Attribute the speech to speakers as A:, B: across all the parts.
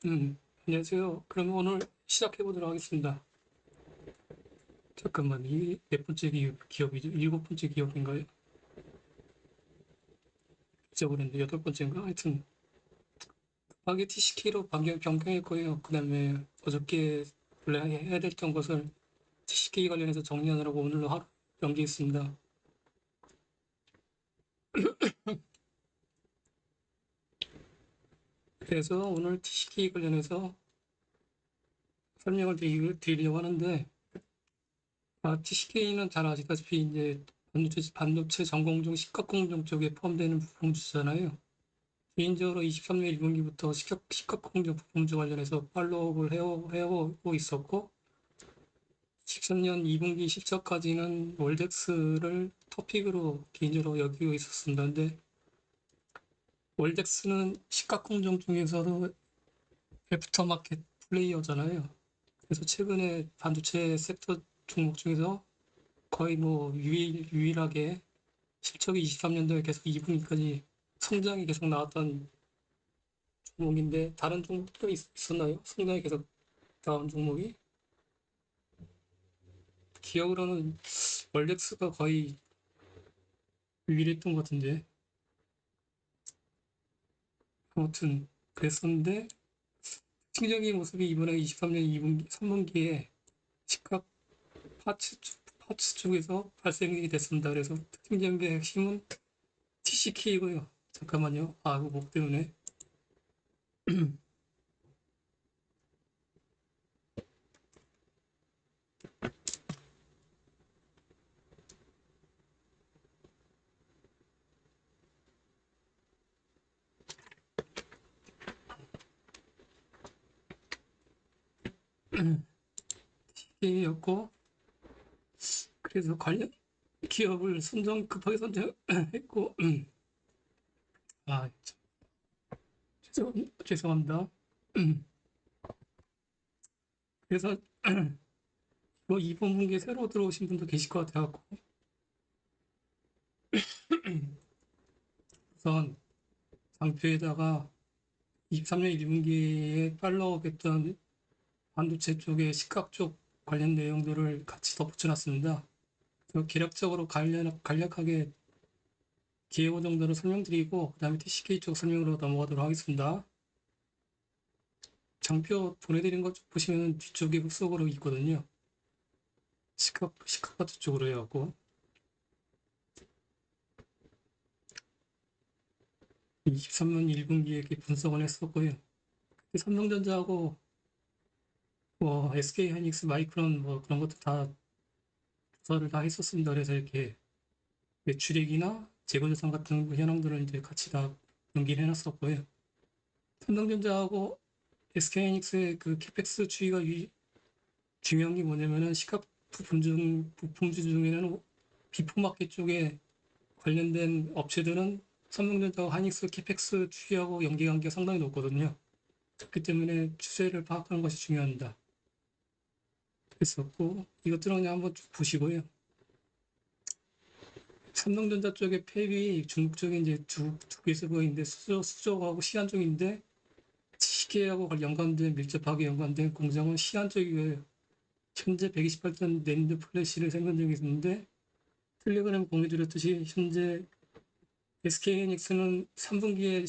A: 안녕하세요. 그럼 오늘 시작해 보도록 하겠습니다. 잠깐만, 이 몇 번째 기업이죠? 일곱 번째 기업인가요? 잊어버렸는데 여덟 번째인가? 하여튼 급하게 TCK로 변경했고요. 그 다음에 어저께 원래 해야 됐던 것을 TCK 관련해서 정리하느라고 오늘로 하루 연기했습니다. 그래서 오늘 TCK 관련해서 설명을 드리려고 하는데, TCK는 잘 아시다시피 이제 반도체 전공정, 식각공정 쪽에 포함되는 부품주잖아요. 개인적으로 23년 1분기부터 식각공정 부품주 관련해서 팔로우업을 해오고 있었고, 13년 2분기 실적까지는 월덱스를 토픽으로 개인적으로 여기고 있었습니다. 근데 월덱스는 식각공정 중에서도 애프터마켓 플레이어잖아요. 그래서 최근에 반도체 섹터 종목 중에서 거의 뭐 유일하게 실적이 23년도에 계속 2분기까지 성장이 계속 나왔던 종목인데, 다른 종목도 있었나요? 성장이 계속 나온 종목이? 기억으로는 월렉스가 거의 유일했던 것 같은데, 아무튼 그랬었는데, 특징적인 모습이 이번에 23년 2분기, 3분기에 식각 파츠 쪽에서 발생이 됐습니다. 그래서 특징적인 게 핵심은 TCK이고요. 잠깐만요. 이거 목 때문에. TCK였고, 그래서 관련 기업을 급하게 선정했고, 아, 죄송합니다. 그래서 뭐 이번 분기에 새로 들어오신 분도 계실 것 같아갖고, 우선 장표에다가 23년 1분기에 팔로우업했던 반도체 쪽의 식각 쪽 관련 내용들을 같이 덧붙여놨습니다. 개략적으로 간략하게 기회고 정도로 설명드리고, 그 다음에 TCK 쪽 설명으로 넘어가도록 하겠습니다. 장표 보내드린 것 보시면 뒤쪽에 흑석으로 있거든요. 식각 파트 쪽으로 해갖고 23년 1분기에 이렇게 분석을 했었고요. 삼성전자하고 뭐 SK하이닉스, 마이크론 뭐 그런 것도 다 조사를 다 했었습니다. 그래서 이렇게 매출액이나 재고자산 같은 현황들을 이제 같이 다 연기를 해놨었고요. 삼성전자하고 SK하이닉스의 그 캐펙스 추이가 중요한 게 뭐냐면은 부품주 중에는 비포마켓 쪽에 관련된 업체들은 삼성전자와 하이닉스 캐펙스 추이하고 연계관계가 상당히 높거든요. 그렇기 때문에 추세를 파악하는 것이 중요합니다. 그랬었고, 이것들은 그냥 한번 쭉 보시고요. 삼성전자 쪽의 폐비 중국 쪽에 이제 두 개 쓰고 있는데 수조하고 시안 쪽인데, 시계하고 연관된 밀접하게 연관된 공장은 시안 쪽이고요. 현재 128 ton 낸드 플래시를 생산 중에 있는데, 텔레그램 공유드렸듯이 현재 SK하이닉스는 3분기에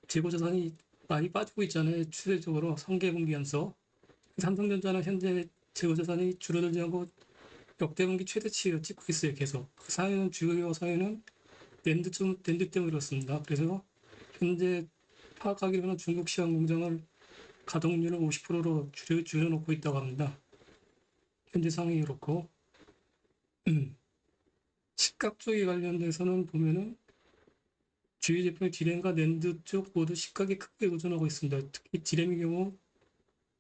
A: 재고 자산이 많이 빠지고 있잖아요. 추세적으로 상계분기연서. 삼성전자는 현재 재고 자산이 줄어들지 않고 역대 분기 최대치를 찍고 있어요. 계속. 그 사유는 주요 사유는 낸드 때문에 그렇습니다. 그래서 현재 파악하기로는 중국 시황 공장을 가동률을 50%로 줄여놓고 있다고 합니다. 현재 상황이 그렇고, 식각 쪽에 관련돼서는 보면은 주요 제품의 디램과 낸드 쪽 모두 식각에 크게 의존하고 있습니다. 특히 디램의 경우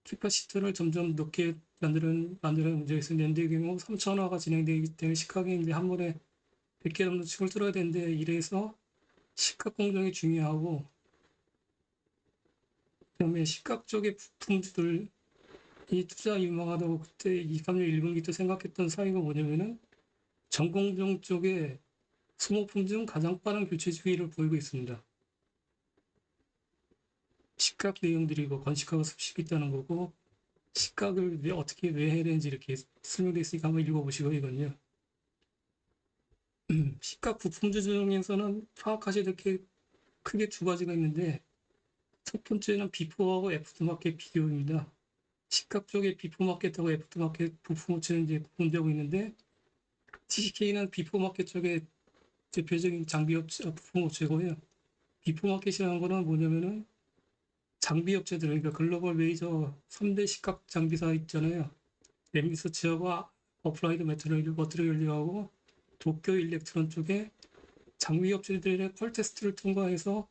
A: 캐파시터를 점점 높게 만드는 문제가 있어요. 낸드의 경우 3차원화가 진행되기 때문에 식각이 이제 한 번에 100개 정도 층을 뚫어야 되는데, 이래서 식각 공정이 중요하고, 그다음에 식각 쪽의 부품주들 이 투자 유망하다고 그때 23년 1분기 때 생각했던 사유가 뭐냐면은 전공정 쪽에 소모품 중 가장 빠른 교체 주기를 보이고 있습니다. 시각 내용들이 뭐 건식하고 습식이 있다는 거고, 시각을 어떻게 왜 해야 되는지 이렇게 설명되어 있으니까 한번 읽어보시고, 이건요. 시각 부품 조정에서는 파악하셔야 될 게 크게 두 가지가 있는데, 첫 번째는 비포하고 애프터 마켓 비교입니다. 시각 쪽에 비포 마켓하고 애프터 마켓 부품 업체는 이제 구분되고 있는데, TCK는 비포 마켓 쪽에 대표적인 장비 업체, 부품 업체고요. 비포 마켓이라는 거는 뭐냐면은 장비 업체들, 그러니까 글로벌 메이저 3대 시각 장비사 있잖아요. 램리서치하고 어플라이드 머트리얼하고 도쿄 일렉트론 쪽에 장비 업체들의 퀄 테스트를 통과해서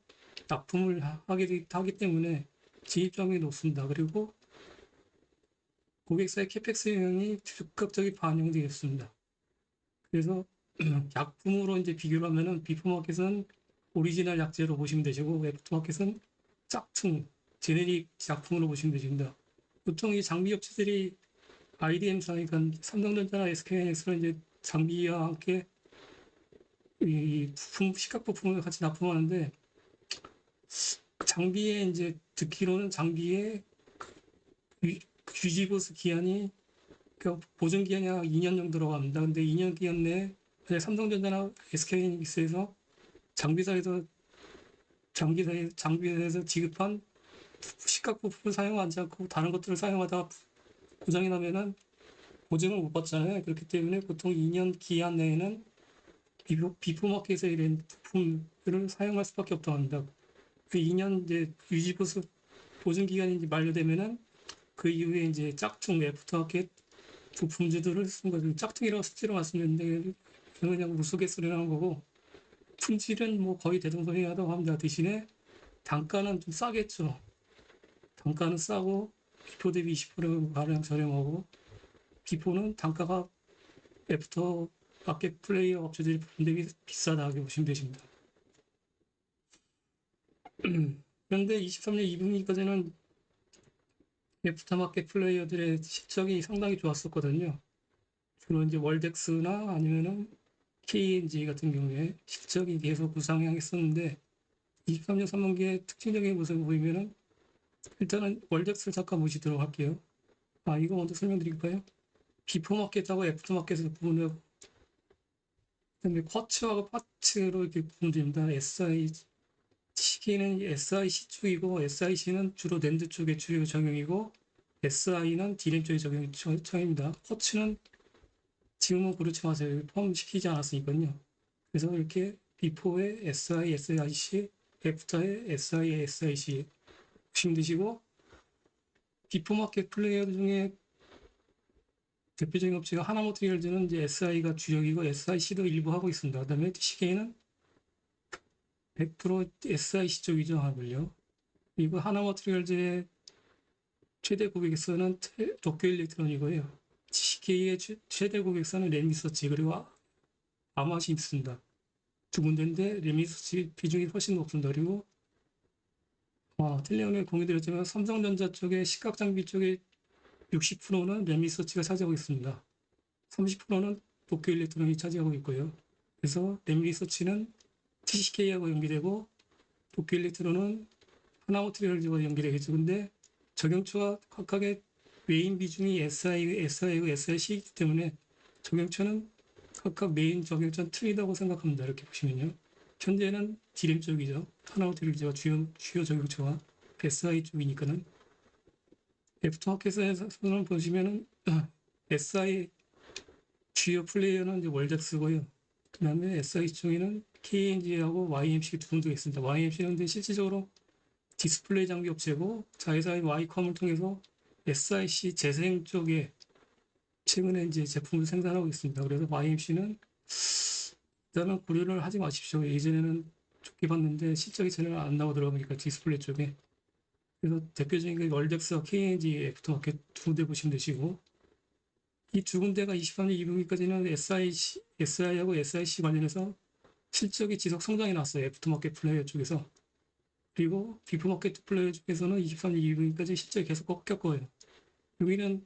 A: 납품을 하기 때문에 진입장벽이 높습니다. 그리고 고객사의 캐펙스 영향이 즉각적인 반영되어 있습니다. 그래서 약품으로 이제 비교를 하면은 비프마켓은 오리지널 약재로 보시면 되시고 애프터마켓은 짝퉁, 제네릭 약품으로 보시면 되십니다. 보통 이 장비 업체들이 IDM사, 그러니까 삼성전자나 SK하이닉스는 이제 장비와 함께 이 부품, 시각 부품을 같이 납품하는데 장비에 이제 듣기로는 장비에 유지보수 기한이 보증 기한이 약 2년 정도라고 합니다. 근데 2년 기간 내에 삼성전자나 SK하이닉스에서 장비사에서 지급한 시각 부품을 사용하지 않고 다른 것들을 사용하다가 고장이 나면은 보증을 못 받잖아요. 그렇기 때문에 보통 2년 기한 내에는 비프마켓에 이런 부품들을 사용할 수밖에 없다고 합니다. 그 2년 이제 유지보수 보증 기간이 이제 만료되면은 그 이후에 이제 짝퉁 애프터마켓 부품주들을 쓴 거죠. 짝퉁이라고 실제로 말씀드렸는데 그냥 우스갯소리라는 거고 품질은 뭐 거의 대동소이하다고 합니다. 대신에 단가는 좀 싸겠죠. 단가는 싸고 비포 대비 20% 가량 저렴하고 비포는 단가가 애프터 마켓 플레이어 업체들이 부품 대비 비싸다고 보시면 되십니다. 그런데 23년 2분기까지는 애프터 마켓 플레이어들의 실적이 상당히 좋았었거든요. 주로 이제 월덱스나 아니면은 KNG 같은 경우에 실적이 계속 우상향했었는데 23년 3분기에 특징적인 모습을 보이면은 일단은 월덱스를 잠깐 보시도록 할게요. 이거 먼저 설명드릴까요? 비포 마켓하고 애프터 마켓을 구분하고 그다음에 쿼츠하고 파츠로 이렇게 구분됩니다. 시계는 SIC 쪽이고 SIC는 주로 낸드 쪽에 주요 적용이고 SI는 D램 쪽에 적용입니다. 쿼츠는 지금은 그렇지 마세요. 포함시키지 않았으니까요. 그래서 이렇게 비포의 SI, SIC, 애프터의 SI, SIC 보시면 되시고 비포 마켓 플레이어 중에 대표적인 업체가 하나모트리얼즈는 이제 SI가 주력이고 SIC도 일부 하고 있습니다. 그다음에 TCK는 100% SIC 쪽이죠, 하물며. 그리고 하나모트리얼즈의 최대 고객사는 도쿄 일렉트론이고요. TCK의 최대 고객사는 램리서치 그리고 아마시 있습니다. 두 군데인데 램리서치 비중이 훨씬 높습니다. 그리고 텔레온에 공유드렸지만 삼성전자 쪽의 시각장비 쪽에 60%는 램리서치가 차지하고 있습니다. 30%는 도쿄 일렉트론이 차지하고 있고요. 그래서 램리서치는 TCK하고 연계되고 도쿄 일렉트론은 하나모트리얼즈와 연계되겠죠. 근데 적용처가 각각의 메인 비중이 SI고 SIC이기 때문에 적용처는 각각 메인 적용처는 틀리다고 생각합니다. 이렇게 보시면요. 현재는 D램 쪽이죠. 하나모트리얼즈가 주요 적용처가 SI 쪽이니까는 애프터마켓에서는 보시면은 SI 주요 플레이어는 이제 월작스고요. 그 다음에 SI 쪽에는 KNG하고 YMC 두 군데가 있습니다. YMC는 근데 실질적으로 디스플레이 장비 업체고 자회사인 Y컴을 통해서 SIC 재생 쪽에 최근에 이제 제품을 생산하고 있습니다. 그래서 YMC는 일단은 고려를 하지 마십시오. 예전에는 좋게 봤는데 실적이 전혀 안 나오더라고 보니까 디스플레이 쪽에. 그래서 대표적인 게 월덱스와 KNG 애프터마켓 두 군데 보시면 되시고 이 두 군데가 23년 2분기까지는 SI하고 SIC 관련해서 실적이 지속 성장이 났어요. 애프터마켓 플레이어 쪽에서. 그리고 비프마켓 플레이어 쪽에서는 23년 2분기까지 실적이 계속 꺾였고요. 여기는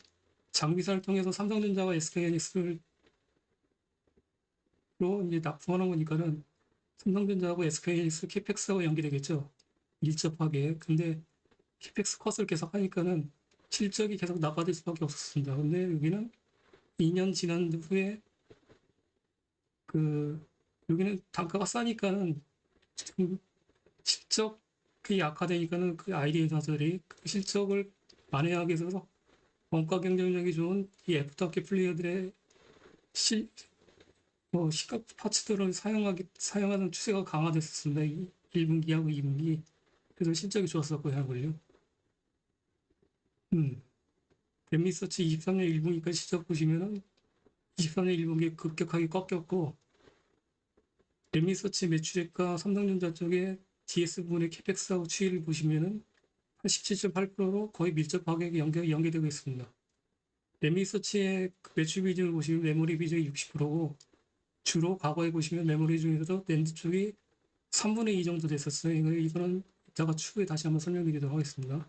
A: 장비사를 통해서 삼성전자와 SK하이닉스로 이제 납품하는 거니까는 삼성전자하고 SK하이닉스 캐펙스하고 연계되겠죠. 밀접하게. 근데 캐펙스 컷을 계속 하니까는 실적이 계속 나빠질 수밖에 없었습니다. 근데 여기는 2년 지난 후에 그 여기는 단가가 싸니까는 좀 실적이 약화되니까는 그 아이디 회사들이 그 실적을 만회하기 위해서 원가 경쟁력이 좋은 이 애프터마켓 플레이어들의 시각 파츠들을 사용하는 추세가 강화됐었습니다. 1분기하고 2분기. 그래서 실적이 좋았었고요, 하고요. 랩리서치 23년 1분기까지 실적 보시면은 23년 1분기에 급격하게 꺾였고, 랩리서치 매출액과 삼성전자 쪽에 DS 부분의 캐펙스하고 추이를 보시면은 87.8%로 거의 밀접하게 연계되고 있습니다. 랩리서치의 매출 비중을 보시면 메모리 비중이 60%고, 주로 과거에 보시면 메모리 중에서도 낸드 쪽이 3분의 2 정도 됐었어요. 이거는 이따가 추후에 다시 한번 설명드리도록 하겠습니다.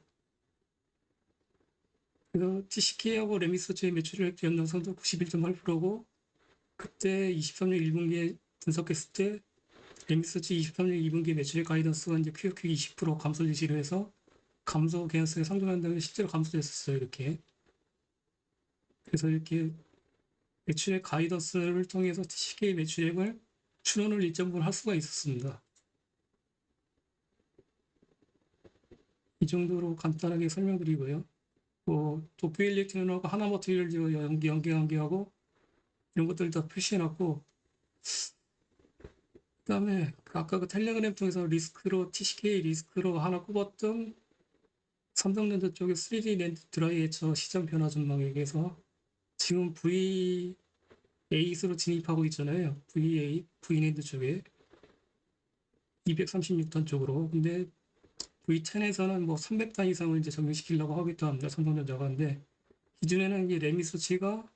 A: 그래서 TCK하고 레미서치의 매출액 연동성도 91.8%고 그때 23년 1분기에 분석했을 때 레미서치 23년 2분기 매출액 가이던스가 이제 QOQ 20% 감소 제시를 해서 감소 개연성이 상존한다면 실제로 감소됐었어요. 이렇게. 그래서 이렇게 매출액 가이던스를 통해서 TCK 매출액을 추론을 일정 부분 할 수가 있었습니다. 이 정도로 간단하게 설명드리고요. 도쿄 일렉트론하고 하나머티리얼즈 연계하고 이런 것들 다 표시해놨고 그다음에 아까 그 텔레그램 통해서 리스크로 TCK 리스크로 하나 꼽았던 삼성전자 쪽에 3D 랜드 드라이 에처 시장 변화 전망에 대해서 지금 V8으로 진입하고 있잖아요. V8, V랜드 쪽에 236단 쪽으로. 근데 V10에서는 뭐 300단 이상을 이제 적용시키려고 하겠다 합니다. 삼성전자가. 근데 기존에는 이제 램미서치가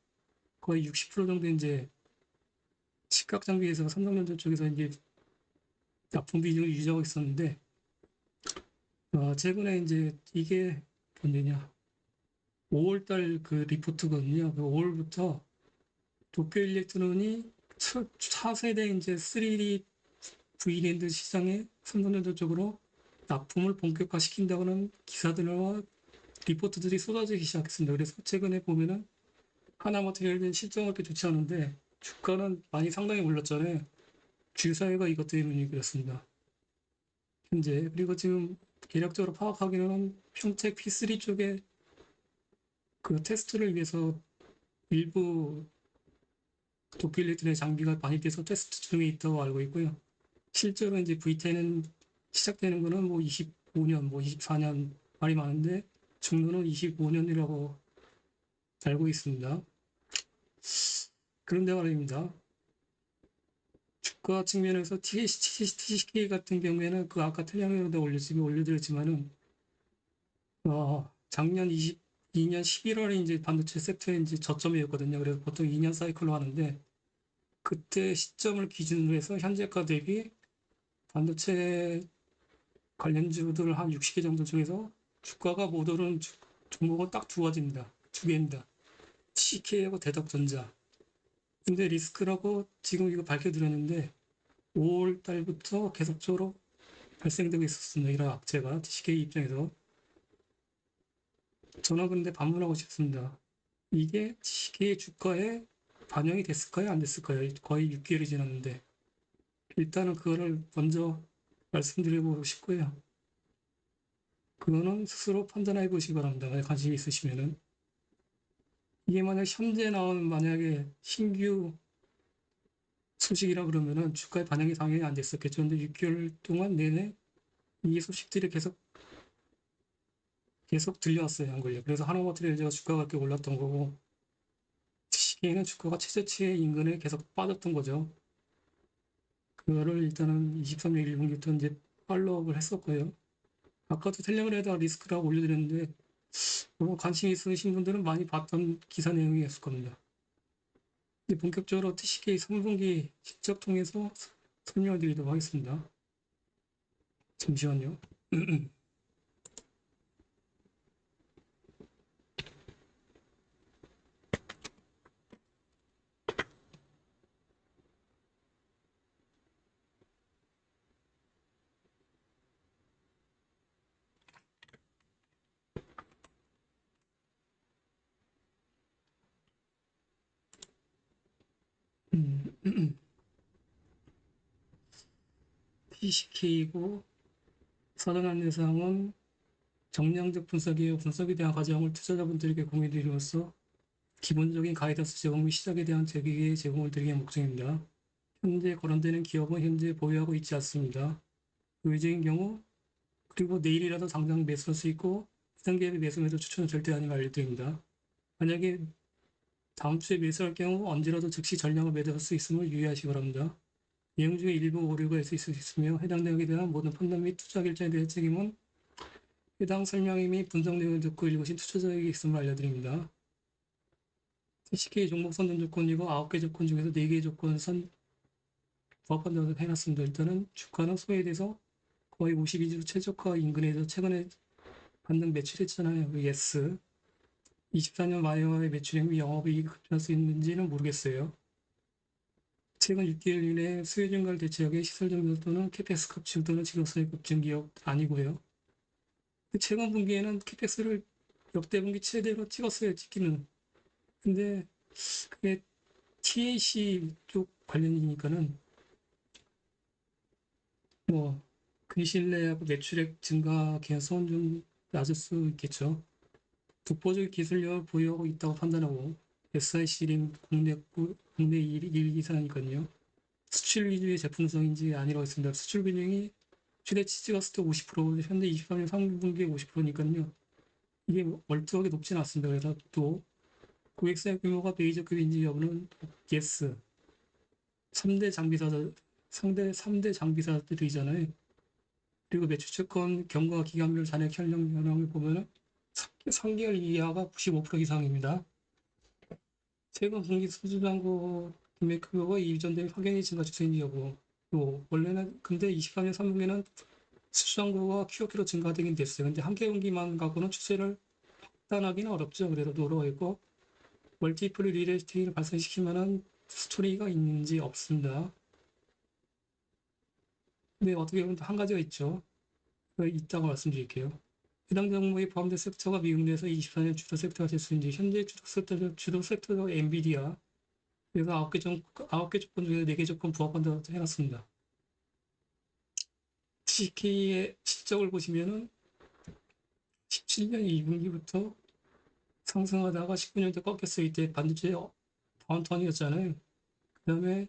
A: 거의 60% 정도 이제 시각 장비에서 삼성전자 쪽에서 이제 납품 비중을 유지하고 있었는데 최근에 이제 이게 언제냐 5월달 그 리포트거든요. 그 5월부터 도쿄 일렉트론이 차세대 이제 3D V랜드 시장에 삼성전자 쪽으로 납품을 본격화시킨다고는 기사들과 리포트들이 쏟아지기 시작했습니다. 그래서 최근에 보면은 하나마테리얼은 실적은 그렇게 좋지 않은데 주가는 많이 상당히 올랐잖아요. 주사위가 이것 때문에 그렇습니다. 현재 그리고 지금 대략적으로 파악하기로는 평택 P3 쪽에 그 테스트를 위해서 일부 도필리트의 장비가 많이 돼서 테스트 중에 있다고 알고 있고요. 실제로 이제 V10은 시작되는 거는 뭐 25년, 뭐 24년 말이 많은데 중도는 25년이라고 알고 있습니다. 그런데 말입니다. 주가 측면에서 TCK 같은 경우에는 그 아까 텔레그램에도 올려드렸지만은 작년 22년 11월에 이제 반도체 섹터의 이제 저점이었거든요. 그래서 보통 2년 사이클로 하는데 그때 시점을 기준으로 해서 현재가 대비 반도체 관련주들 한 60개 정도 중에서 주가가 못 오른 종목은 딱 두 가지입니다. 두 개입니다. CK하고 대덕전자. 근데 리스크라고 지금 이거 밝혀드렸는데 5월 달부터 계속적으로 발생되고 있었습니다. 이런 악재가 CK 입장에서. 저는 근데 반문하고 싶습니다. 이게 CK 주가에 반영이 됐을까요? 안 됐을까요? 거의 6개월이 지났는데. 일단은 그거를 먼저 말씀드리고 싶고요. 그거는 스스로 판단해 보시기 바랍니다. 관심 있으시면은. 이게 만약 현재 나온 만약에 신규 소식이라 그러면은 주가에 반영이 당연히 안 됐었겠죠. 근데 6개월 동안 내내 이 소식들이 계속 들려왔어요. 한 걸요. 그래서 하나마트리얼즈가 주가가 그렇게 올랐던 거고 시기에는 주가가 최저치의 인근에 계속 빠졌던 거죠. 그거를 일단은 23년 1분기부터 이제 팔로우업을 했었고요. 아까도 텔레그램에다가 리스크라고 올려드렸는데 관심 있으신 분들은 많이 봤던 기사 내용이었을 겁니다. 이제 본격적으로 TCK 3분기 실적 통해서 설명을 드리도록 하겠습니다. 잠시만요. TCK이고 선언한 대상은 정량적 분석이에요. 분석에 대한 과정을 투자자분들에게 공유드림으로써 기본적인 가이던스 제공 및 시작에 대한 제기의 제공을 드리는 목적입니다. 현재 거론되는 기업은 현재 보유하고 있지 않습니다. 의제인 경우 그리고 내일이라도 당장 매수할 수 있고 해당 기업의 매수 추천은 절대 아닌 걸 알려드립니다. 만약에 다음 주에 매수할 경우 언제라도 즉시 전량을 매도할 수 있음을 유의하시기 바랍니다. 내용 중에 일부 오류가 있을 수 있으며 해당 내용에 대한 모든 판단 및 투자 결정에 대한 책임은 해당 설명 및 분석 내용을 듣고 읽으신 투자자에게 있음을 알려드립니다. TCK 종목 선정 조건이고 9개 조건 중에서 4개의 조건 부합한다고 해놨습니다. 일단은 주가는 소외돼서 거의 52주 최저가 인근에서 최근에 반등 매출했잖아요. 예스. 24년 말와의 매출액 및 영업이익이 급증할 수 있는지는 모르겠어요. 최근 6개월 이내 수요 증가를 대체하기 위해 시설 정비 또는 캐펙스 급증 또는 지속성의 급증 기업 아니고요. 최근 분기에는 캐펙스를 역대 분기 최대로 찍었어요. 찍기는. 근데 그게 TAC 쪽 관련이니까는 뭐 근시일내하고 매출액 증가 개선은 좀 낮을 수 있겠죠. 독보적 기술력을 보유하고 있다고 판단하고 SIC림 국내 1, 2사니까요. 수출 위주의 제품성인지 아니라고 했습니다. 수출 비중이 최대치 찍었을 때 50%, 현재 23년 3분기에 50%니까요. 이게 월등하게 높지는 않습니다. 그래서 또 고객사의 규모가 메이저급인지 여부는 예스. 3대 장비사들, 상대 3대 장비사들이잖아요. 그리고 매출 채권 경과 기간별 잔액 현령 현황을 보면은 3개월 이하가 95% 이상입니다. 최근 분기 수주잔고 구매 규모가 이전 대비 확연히 증가 추세인지 여부. 또 원래는 근데 23년 3분기는 수주잔고가 QOQ로 증가되긴 됐어요. 근데 한 개 분기만 갖고는 추세를 판단하기는 어렵죠. 그래도 노로가 있고 멀티플 리레이팅을 발생시킬 만한 스토리가 있는지 없습니다. 근데 어떻게 보면 한 가지가 있죠. 있다고 말씀드릴게요. 해당 종목에 포함된 섹터가 미국내에서 24년 주도 섹터가 될 수 있는지 현재 주도 섹터가 엔비디아 그래서 9개 조건 중에 4개 조건 부합한다고 해놨습니다. TCK의 실적을 보시면은 17년 2분기부터 상승하다가 19년도 꺾였어요. 이때 반도체 다운턴이었잖아요. 그 다음에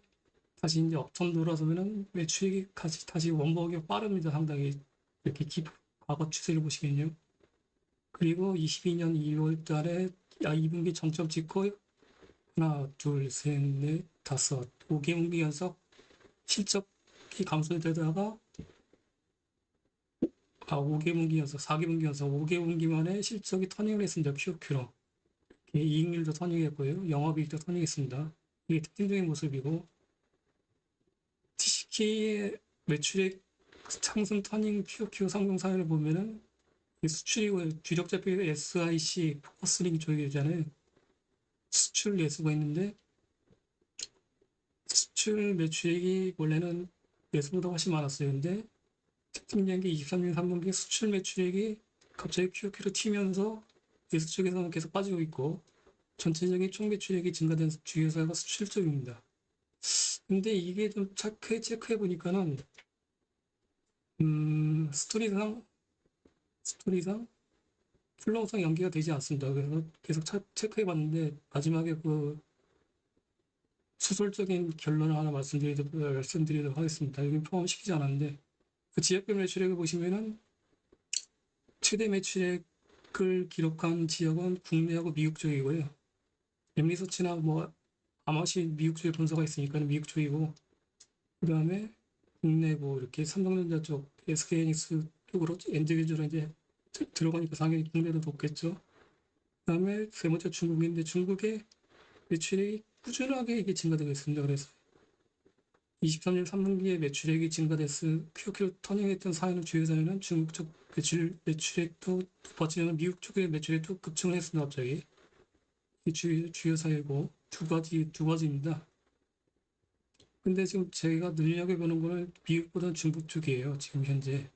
A: 다시 이제 업턴 돌아서면은 매출이 다시 원복이 빠릅니다. 상당히 이렇게 과거 추세를 보시면요. 그리고 22년 2월 달에 2분기 정점 찍고 하나, 둘, 셋, 넷, 다섯, 5개 분기 연속 실적이 감소되다가 5개 분기 연속, 4개 분기 연속, 5개 분기 만에 실적이 터닝을 했습니다. QOQ로. 이익률도 터닝했고요. 영업이익도 터닝했습니다. 이게 특징적인 모습이고 TCK의 매출액 상승 터닝 QOQ 상승 사연을 보면은 수출이고 주력 제품이 SIC 포커스링 쪽이잖아요. 수출 예수가 있는데 수출 매출액이 원래는 매수보다 훨씬 많았어요. 근데 특징적인 게 23년 3분기 수출 매출액이 갑자기 QOQ로 튀면서 예수 쪽에서는 계속 빠지고 있고 전체적인 총 매출액이 증가된 주요사가 수출 쪽입니다. 근데 이게 좀 체크해 보니까는 스토리상 플로우상 연기가 되지 않습니다. 그래서 계속 체크해 봤는데 마지막에 그 수술적인 결론을 하나 말씀드리도록 하겠습니다. 여기 포함시키지 않았는데 그 지역별 매출액을 보시면은 최대 매출액을 기록한 지역은 국내하고 미국 쪽이고요. 엠리서치나 뭐 아마시 미국 쪽에 본사가 있으니까 미국 쪽이고 그 다음에 국내 뭐 이렇게 삼성전자 쪽, SK하이닉스 쪽으로 엔드유저로 이제 들어가니까 당연히 국내도 높겠죠. 그 다음에 세 번째 중국인데 중국의 매출액이 꾸준하게 이게 증가되고 있습니다. 그래서 23년 3분기에 매출액이 증가됐을 QOQ 터닝했던 주요 사연은 중국 쪽 매출액도 버티는 미국 쪽의 매출액도 급증을 했습니다. 갑자기 이 주요 사유고 두 가지입니다. 근데 지금 제가 눈여겨보는 거는 미국보다는 중국 쪽이에요. 지금 현재.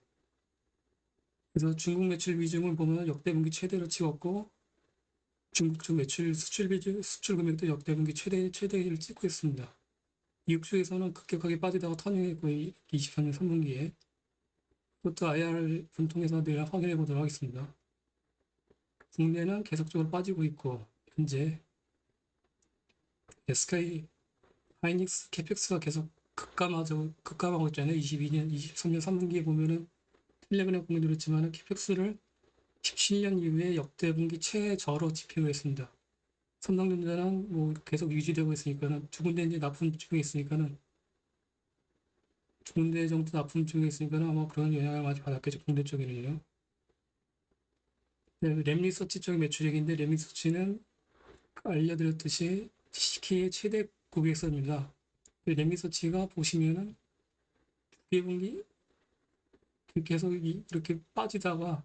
A: 그래서 중국 매출 비중을 보면 역대 분기 최대로 찍었고 중국 쪽 매출 수출 금액도 역대 분기 최대를 찍고 있습니다. 미국 쪽에서는 급격하게 빠지다가 터닝했고 23년 3분기에 그것도 IR 분통해서 내일 확인해 보도록 하겠습니다. 국내는 계속적으로 빠지고 있고 현재 SK 하이닉스 캐펙스가 계속 급감하고 있잖아요. 22년, 23년 3분기에 보면은 텔레그램 공개드렸지만 캐펙스를 17년 이후에 역대 분기 최저로 지표했습니다. 삼성전자는 뭐 계속 유지되고 있으니까는 두 군데 이제 납품 중에 있으니까는 두 군데 정도 납품 중에 있으니까는 아마 그런 영향을 많이 받았겠죠. 국내 쪽에는요. 네, 램리서치 쪽의 매출액인데 램리서치는 알려드렸듯이 CK의 최대 고객선입니다. 램리서치가 보시면은 2분기 계속 이렇게 빠지다가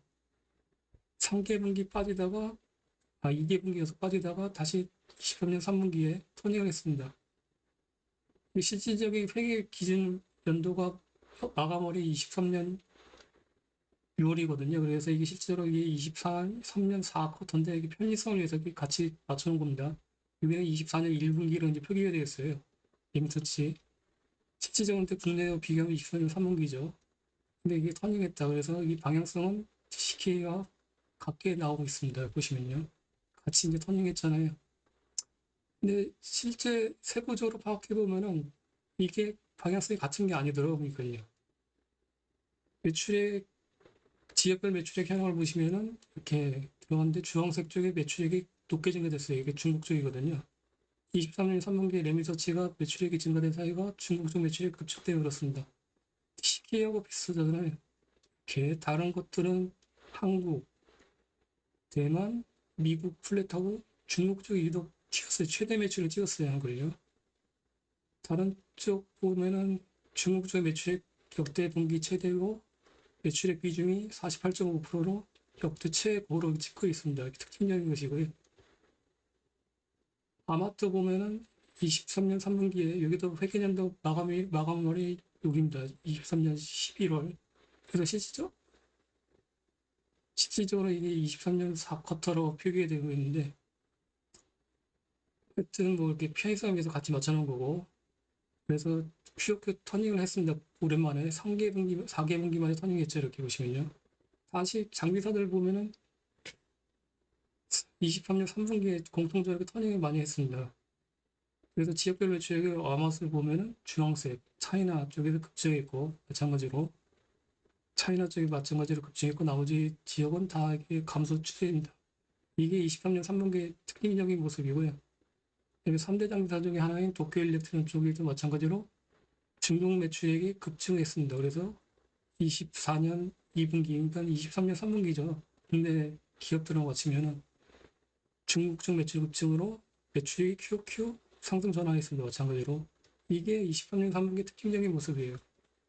A: 3개분기 빠지다가 2개분기 계속 빠지다가 다시 23년 3분기에 토닝을 했습니다. 실질적인 회계 기준 연도가 마감월이 23년 6월이거든요. 그래서 이게 실제로 이게 23년 4쿼터인데 이게 편의성을 위해서 같이 맞춰놓은 겁니다. 여기는 24년 1분기로 이제 표기가 되었어요. 리미터치. 실질적으로 국내와 비교하면 24년 3분기죠. 근데 이게 터닝했다. 그래서 이 방향성은 CK가 같게 나오고 있습니다. 보시면요. 같이 이제 터닝했잖아요. 근데 실제 세부적으로 파악해 보면은 이게 방향성이 같은 게 아니더라고요. 매출액 지역별 매출액 현황을 보시면은 이렇게 들어갔는데 주황색 쪽에 매출액이 높게 증가됐어요. 이게 중국 쪽이거든요. 23년 3분기에 레미서치가 매출액이 증가된 사이가 중국 쪽 매출액이 급속되어 그렇습니다. CK하고 비슷하잖아요. 이렇게 다른 것들은 한국, 대만, 미국 플랫하고 중국 쪽이 유독 튀었어요. 최대 매출을 찍었어요. 한글요. 다른 쪽 보면은 중국 쪽 매출액 역대 분기 최대고 매출액 비중이 48.5%로 역대 최고로 찍고 있습니다. 특징적인 것이고요. 아마도 보면은 23년 3분기에 여기도 회계연도 마감월이 여기입니다. 23년 11월. 그래서 실질적으로 이게 23년 4쿼터로 표기되고 있는데 하여튼 뭐 이렇게 편의성에서 같이 맞춰놓은 거고 그래서 QOQ 터닝을 했습니다. 오랜만에 3개분기, 4개분기 만에 터닝했죠. 이렇게 보시면요. 다시 장비사들 보면은 23년 3분기에 공통적으로 터닝을 많이 했습니다. 그래서 지역별 매출액의 아마스를 보면은 주황색, 차이나 쪽에서 급증했고, 마찬가지로, 차이나 쪽이 마찬가지로 급증했고, 나머지 지역은 다 이게 감소 추세입니다. 이게 23년 3분기의 특징적인 모습이고요. 여기 3대 장비사 중에 하나인 도쿄 일렉트론 쪽에도 마찬가지로 중국 매출액이 급증했습니다. 그래서 24년 2분기, 그러니까 23년 3분기죠. 국내 기업들하고 맞추면은 중국 쪽 매출 급증으로 매출이 QOQ 상승 전환했습니다. 마찬가지로. 이게 23년 3분기 특징적인 모습이에요.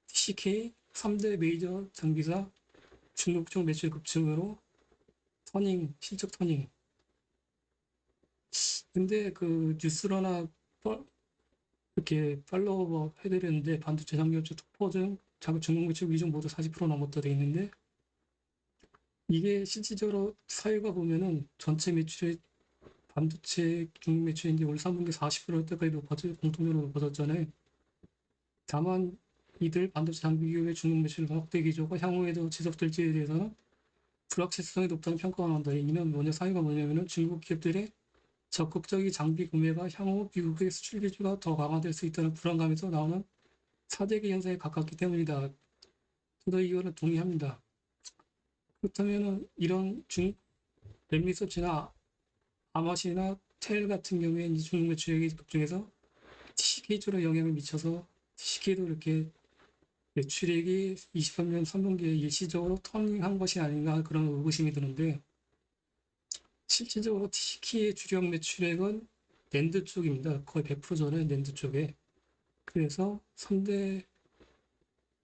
A: CK 3대 메이저 장비사 중국 쪽 매출 급증으로 터닝, 실적 터닝. 근데 그 뉴스로나 이렇게 팔로워 해드렸는데 반도체 장비업체 투포증, 중국 매출 비중 모두 40% 넘었다 돼 있는데 이게 실질적으로 사유가 보면은 전체 매출의 반도체 중국 매출이 올 3분기 40%대까지 공통적으로 높아졌잖아요. 다만 이들 반도체 장비 기업의 중국 매출 확대 기조가 향후에도 지속될지에 대해서는 불확실성이 높다는 평가가 나온다. 이는 사유가 뭐냐면은 중국 기업들의 적극적인 장비 구매가 향후 미국의 수출 기조가 더 강화될 수 있다는 불안감에서 나오는 사재기 현상에 가깝기 때문이다. 저도 이거는 동의합니다. 그렇다면은 이런 랩리서치나 아마시나 텔 같은 경우에 이제 중국 매출액이 급증해서 TCK처럼 영향을 미쳐서 TCK도 이렇게 매출액이 23년 3분기에 일시적으로 터닝한 것이 아닌가 그런 의구심이 드는데 실질적으로 TCK의 주력 매출액은 낸드 쪽입니다. 거의 100%잖아요. 낸드 쪽에. 그래서 3대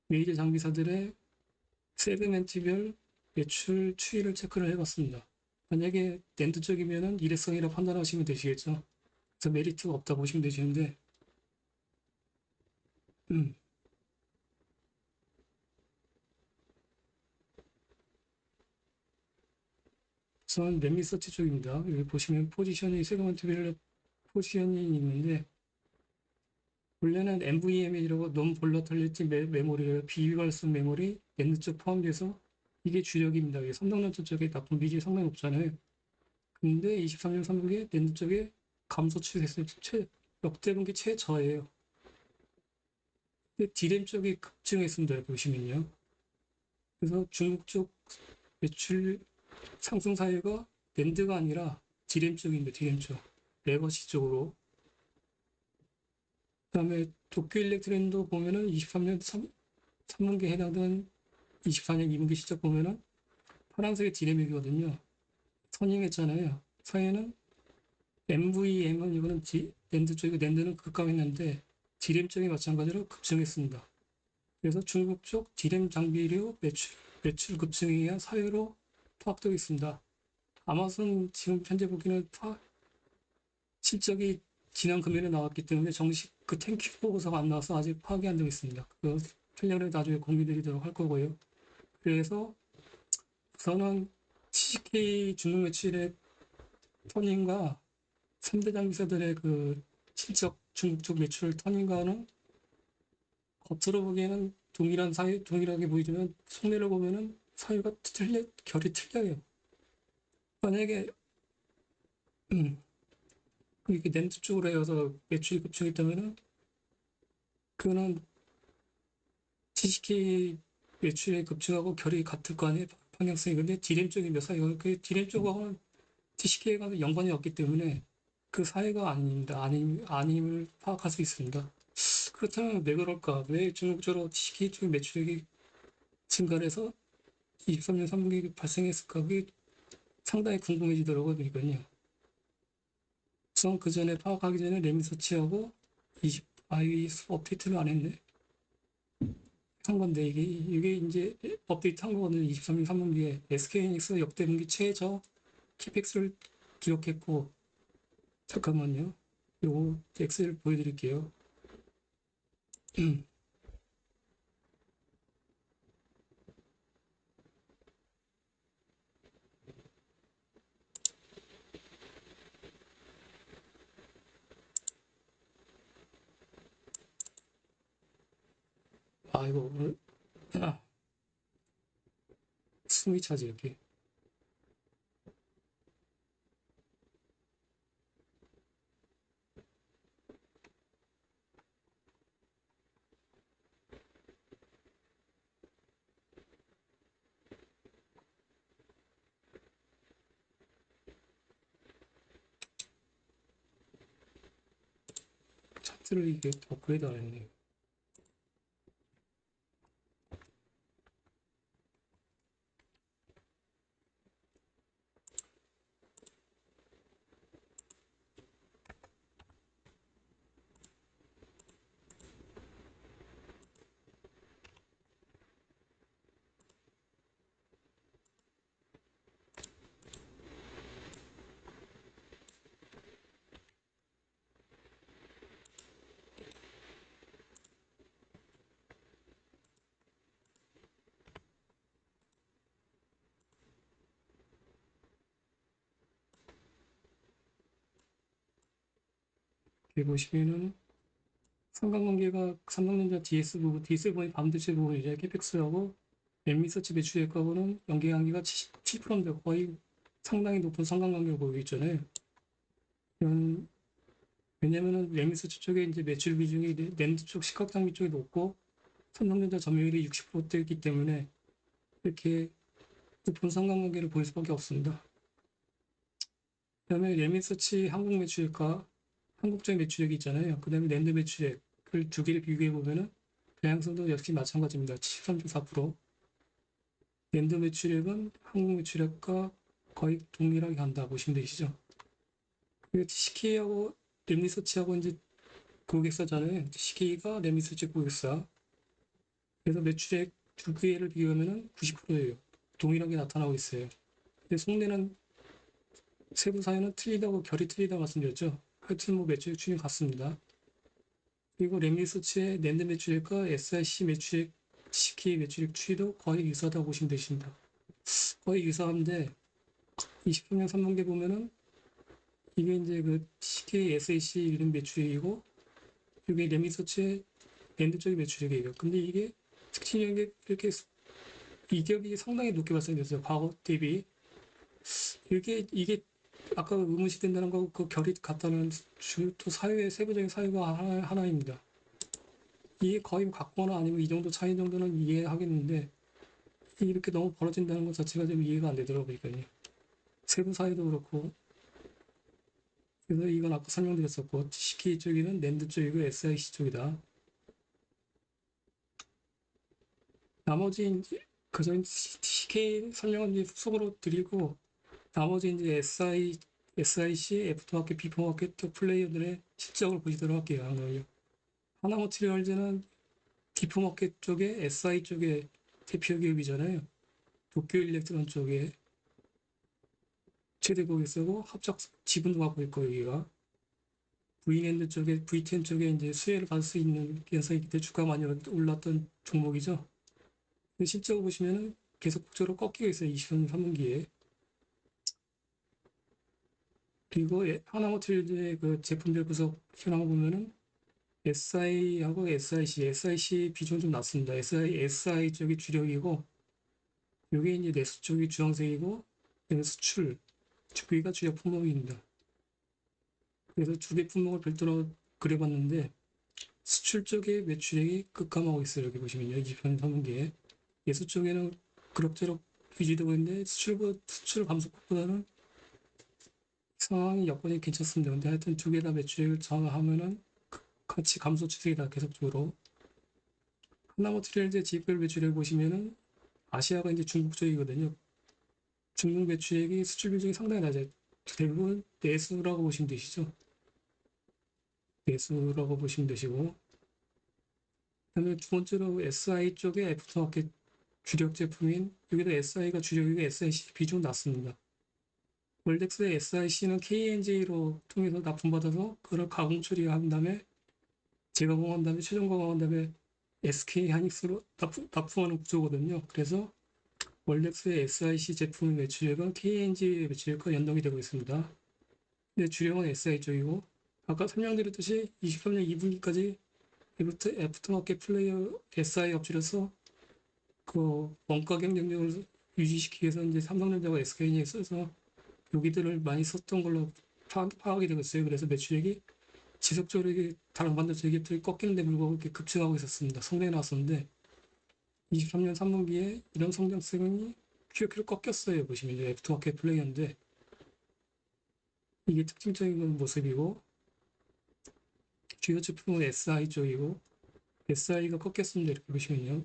A: 메이저 장비사들의 세그멘트별 매출 추이를 체크를 해봤습니다. 만약에 낸드 쪽이면은 일회성이라고 판단하시면 되시겠죠. 그래서 메리트가 없다고 보시면 되시는데 음, 우선 넷리서치 쪽입니다. 여기 보시면 포지션이 세그먼트별로 포지션이 있는데 원래는 NVMe라고 논 볼러틸리티 메모리예요. 비활성 메모리 랜드 쪽 포함돼서 이게 주력입니다. 이게 삼성전자 쪽에 나쁜 비중이 상당히 높잖아요. 근데 23년 3분기에 랜드 쪽에 감소 추세했어요. 역대 분기 최저예요. 근데 디램 쪽이 급증했습니다. 보시면요. 그래서 중국 쪽 매출 상승 사유가 랜드가 아니라 디램 쪽입니다. 디램 쪽. 레거시 쪽으로. 그다음에 도쿄 일렉트론도 보면은 23년 3분기에 해당되는 24년 2분기 시작 보면은 파란색의 디램이거든요. 선행했잖아요. 서해는 MVM은 이거는 랜드 쪽이고 랜드는 급감했는데 디램 쪽이 마찬가지로 급증했습니다. 그래서 중국 쪽 디램 장비료 매출 급증에 의한 사유로 파악되고 있습니다. 아마존 지금 현재 보기에는 실적이 지난 금요일에 나왔기 때문에 정식 그 땡큐 보고서가 안 나와서 아직 파악이 안 되고 있습니다. 그거 필요에 나중에 공유드리도록 할 거고요. 그래서 우선은 CK 중국 매출의 터닝과 3대 장비사들의 그 실적 중국 쪽 매출 터닝과는 겉으로 보기에는 동일한 사유, 동일하게 보이지만 속내를 보면은 사유가 결이 틀려요. 만약에 이렇게 낸드 쪽으로 해서 매출이 급증했다면은 그거는 TCK 매출이 급증하고 결이 같을 거 아니에요. 방향성이. 근데 디램 쪽이 몇 사이가 그 디램 쪽하고는 TCK가 연관이 없기 때문에 그 사이가 아닙니다. 아님을 파악할 수 있습니다. 그렇다면 왜 그럴까? 왜 중국적으로 TCK 쪽 매출액이 증가를 해서 23년 3분기 발생했을까? 그게 상당히 궁금해지더라고요. 그러니까요. 우선 그 전에 파악하기 전에 레미서치하고 20i 업데이트를 안 했네. 한 건데 이게 이제 업데이트 한 거거든요. 23년 3분기에 SK하이닉스 역대 분기 최저 캐펙스를 기록했고 잠깐만요. 요거 엑셀 보여드릴게요. 아 이거 오늘 숨이 차지 이렇게. 차트를 이게 업그레이드 안 했네. 여기 보시면은 상관관계가 삼성전자 DS 부분이 반도체 부분이죠. 캐펙스하고 엠리서치 매출액하고는 연계관계가 77%인데 거의 상당히 높은 상관관계를 보이고 있잖아요. 이런 왜냐면은 엠리서치 쪽에 이제 매출 비중이 랜드 쪽 시각장비 쪽이 높고 삼성전자 점유율이 60%대이기 때문에 이렇게 높은 상관관계를 보일 수밖에 없습니다. 그다음에 엠리서치 한국 매출액과 한국적 매출액이 있잖아요. 그다음에 랜드 매출액을 두 개를 비교해 보면은 배양성도 역시 마찬가지입니다. 73.4%. 랜드 매출액은 한국 매출액과 거의 동일하게 간다 보시면 되시죠. CK하고 랩리서치하고 이제 고객사잖아요. CK가 랩리서치 고객사. 그래서 매출액 두 개를 비교하면 90%예요. 동일하게 나타나고 있어요. 근데 속내는 세부 사유는 틀리다고 결이 틀리다 말씀드렸죠. 하여튼 뭐 매출액 추이 같습니다. 그리고 랩리서치의 랜드 매출액과 SIC 매출액, CK 매출액 추이도 거의 유사하다고 보시면 되십니다. 거의 유사한데 23년 3분기 보면은 이게 이제 그 CK, SAC 이런 매출액이고 이게 램리서치의 랜드 쪽의 매출액이에요. 근데 이게 특징적인 게 이렇게 이격이 상당히 높게 발생됐어요. 과거 대비. 이게 아까 의문시 된다는 거 그 결이 같다는 또 사유의 세부적인 사유가 하나입니다. 이게 거의 같거나 아니면 이 정도 차이 정도는 이해하겠는데 이렇게 너무 벌어진다는 것 자체가 좀 이해가 안 되더라고요. 세부 사유도 그렇고 그래서 이건 아까 설명드렸었고 CK 쪽에는 낸드 쪽이고 SIC 쪽이다. 나머지 이제 그저 CK 설명은 이제 후속으로 드리고 나머지 이제 SIC, 애프터마켓, 비포마켓 플레이어들의 실적을 보시도록 할게요. 한 거요. 하나머티리얼즈는 비포마켓 쪽에 SI 쪽에 대표 기업이잖아요. 도쿄 일렉트론 쪽에 최대 고객사고 합작 지분도 갖고 있고 여기가 V랜드 쪽에 V10 쪽에 이제 수혜를 받을 수 있는 현상이 그때 주가 많이 올랐던 종목이죠. 근데 실적을 보시면은 계속 폭저로 꺾이고 있어요. 23년 3분기에. 그리고 하나머티리얼즈의 그 제품별 구성 현황을 보면은 SI하고 SIC 비중 좀 낮습니다. SI 쪽이 주력이고, 이게 이제 내수 쪽이 주황색이고, 얘는 수출, 주기가 주력 품목입니다. 그래서 두 개 품목을 별도로 그려봤는데, 수출 쪽의 매출액이 급감하고 있어요. 여기 보시면요. 20년 3분기에. 내수 쪽에는 그럭저럭 유지되고 있는데, 수출 감소폭보다는 상황이 여건이 괜찮습니다. 근데 하여튼 두 개 다 매출액을 정하면은 같이 감소 추세이다, 계속적으로. 하나머티리얼즈 지역별 매출액 보시면은 아시아가 이제 중국 쪽이거든요. 중국 매출액이 수출 비중이 상당히 낮아요. 대부분 내수라고 보시면 되시죠. 내수라고 보시면 되시고. 그다음에 두 번째로 SI 쪽에 애프터마켓 주력 제품인 여기도 SI가 주력이고 SIC 비중 낮습니다. 월덱스의 SIC는 KNJ로 통해서 납품받아서 그걸 가공 처리한 다음에 재가공한 다음에 최종 가공한 다음에 SK 하이닉스로 납품하는 구조거든요. 그래서 월렉스의 SIC 제품의 매출액은 KNG 매출액과 연동이 되고 있습니다. 근데 주력은 SI 쪽이고 아까 설명드렸듯이 23년 2분기까지 애프터마켓 플레이어 SI 업체로서 그 원가 경쟁력을 유지시키기 위해서 이제 삼성전자와 SK에 써서 여기들을 많이 썼던 걸로 파악이 되고 있어요. 그래서 매출액이 지속적으로 다른 반도체 기업들이 꺾이는데 불구하고 이렇게 급증하고 있었습니다. 성장이 나왔었는데 23년 3분기에 이런 성장성이 QOQ로 꺾였어요. 보시면 이제 애프터마켓 플레이어인데 이게 특징적인 모습이고 주요 제품은 SI 쪽이고 SI가 꺾였습니다. 이렇게 보시면요.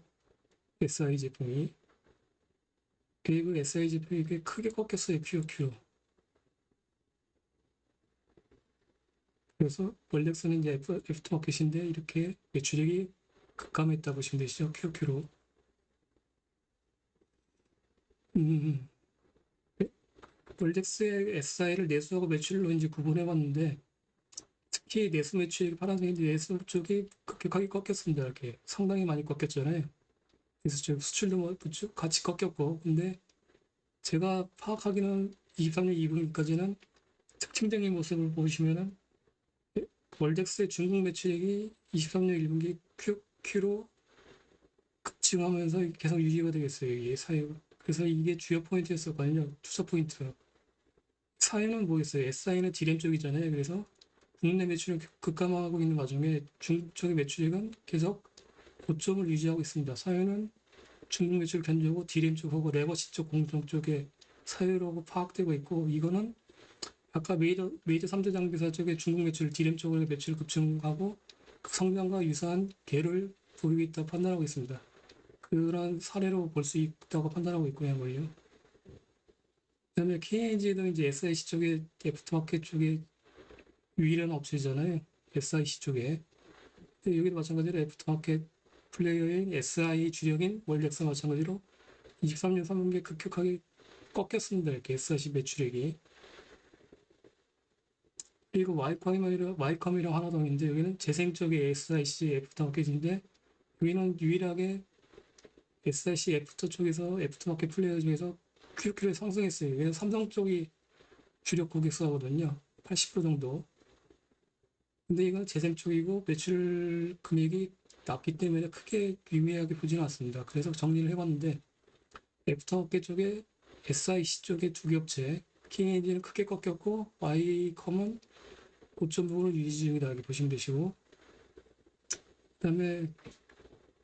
A: SI 제품이 그리고 SI 제품이 크게 꺾였어요. QOQ로. 그래서 월렉스는 이제 애프터마켓인데 이렇게 매출액이 급감했다 보시면 되시죠. QOQ로. 월렉스의 SI를 내수하고 매출로 이제 구분해봤는데 특히 내수 매출이 파란색인데 내수 쪽이 급격하게 꺾였습니다. 이렇게 상당히 많이 꺾였잖아요. 그래서 저 수출도 뭐 같이 꺾였고 근데 제가 파악하기는 23년 2분기까지는 특징적인 모습을 보시면은 월덱스의 중국 매출액이 23년 1분기 Q로 급증하면서 계속 유지가 되겠어요. 이게 사유. 그래서 이게 주요 포인트였었거든요. 투자 포인트. 사유는 뭐겠어요? SI는 디램 쪽이잖아요. 그래서 국내 매출을 급감하고 있는 와중에 중국 쪽의 매출액은 계속 고점을 유지하고 있습니다. 사유는 중국 매출 견조고 디램 쪽하고 레거시 쪽 공정 쪽에 사유라고 파악되고 있고 이거는 아까 메이저 3대 장비사 쪽에 중국 매출 디램 쪽으로 매출 급증하고 그 성장과 유사한 궤를 보이고 있다고 판단하고 있습니다. 그런 사례로 볼 수 있다고 판단하고 있고요. 그다음에 KNG도 이제 SIC 쪽에 애프터마켓 쪽에 유일한 업체잖아요. SIC 쪽에. 근데 여기도 마찬가지로 애프터마켓 플레이어인 SI 주력인 월렉스 마찬가지로 23년 3분기에 급격하게 꺾였습니다. 이렇게 SIC 매출액이. 그리고 와이컴이랑 하나 더 있는데 여기는 재생 쪽의 SIC 애프터마켓인데 여기는 유일하게 SIC 애프터 쪽에서 애프터마켓 플레이어 중에서 QQ를 상승했어요. 여기는 삼성 쪽이 주력 고객사거든요. 80% 정도. 근데 이건 재생 쪽이고 매출 금액이 낮기 때문에 크게 유의하게 보지는 않습니다. 그래서 정리를 해봤는데 애프터마켓 쪽에 SIC 쪽에 두 개 업체 K엔진은 크게 꺾였고 Y컴은 고점 부분을 유지 중이다 이렇게 보시면 되시고 그다음에